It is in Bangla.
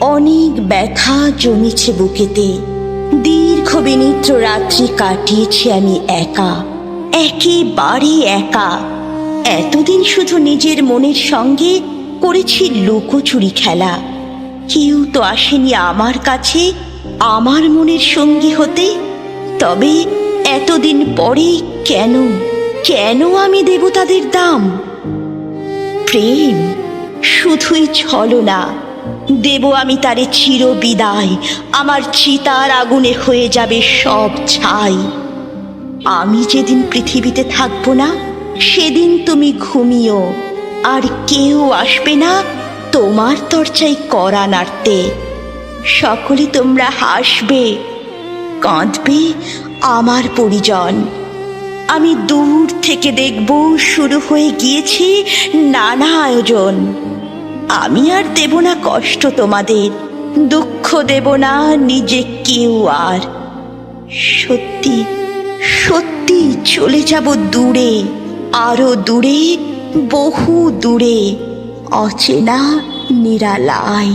অনেক ব্যথা জমেছে বুকেতে। দীর্ঘ বিনিদ্র রাত্রি কাটিয়েছি আমি একা, একেবারে একা। এতদিন শুধু নিজের মনের সঙ্গে করেছি লুকোচুরি খেলা। কেউ তো আসেনি আমার কাছে আমার মনের সঙ্গী হতে। তবে এতদিন পরে কেন কেন আমি দেব তাদের দাম? প্রেম শুধুই ছলনা, দেব আমি তারে চির বিদায়। আমার চিতার আগুনে হয়ে যাবে সব ছাই। আমি যেদিন পৃথিবীতে থাকবো না, সেদিন তুমি ঘুমিও, আর কেউ আসবে না তোমার দরজায় কড়া নাড়তে। সকলে তোমরা হাসবে, কাঁদবে আমার পরিজন। আমি দূর থেকে দেখব শুরু হয়ে গিয়েছে নানা আয়োজন। আমি আর দেব না কষ্ট তোমাদের, দুঃখ দেব না নিজে কেউ আর। সত্যি সত্যি চলে যাব দূরে, আরো দূরে, বহু দূরে, অচেনা নিরালায়।